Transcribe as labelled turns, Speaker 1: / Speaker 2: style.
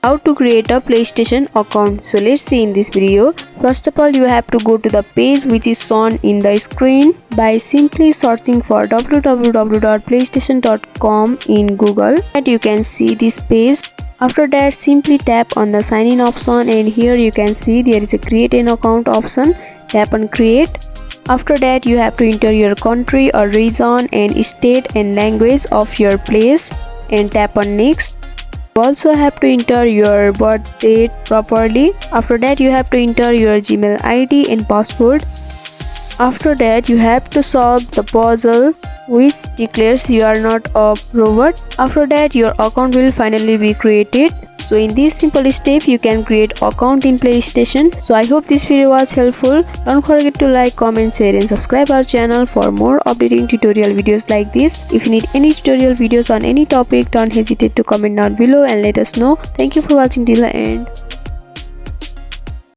Speaker 1: How to create a PlayStation account. So let's see in this video. First of all, you have to go to the page which is shown in the screen by simply searching for www.playstation.com in Google, and you can see this page. After that, simply tap on the sign in option, and here you can see there is a create an account option. Tap on create. After that, you have to enter your country or region and state and language of your place and tap on next. You also have to enter your birth date properly. After that, you have to enter your Gmail ID and password. After that, you have to solve the puzzle which declares you are not a robot. After that, your account will finally be created. So in this simple step, you can create account in PlayStation. So I hope this video was helpful. Don't forget to like, comment, share and subscribe our channel for more updating tutorial videos like this. If you need any tutorial videos on any topic, don't hesitate to comment down below and let us know. Thank you for watching till the end.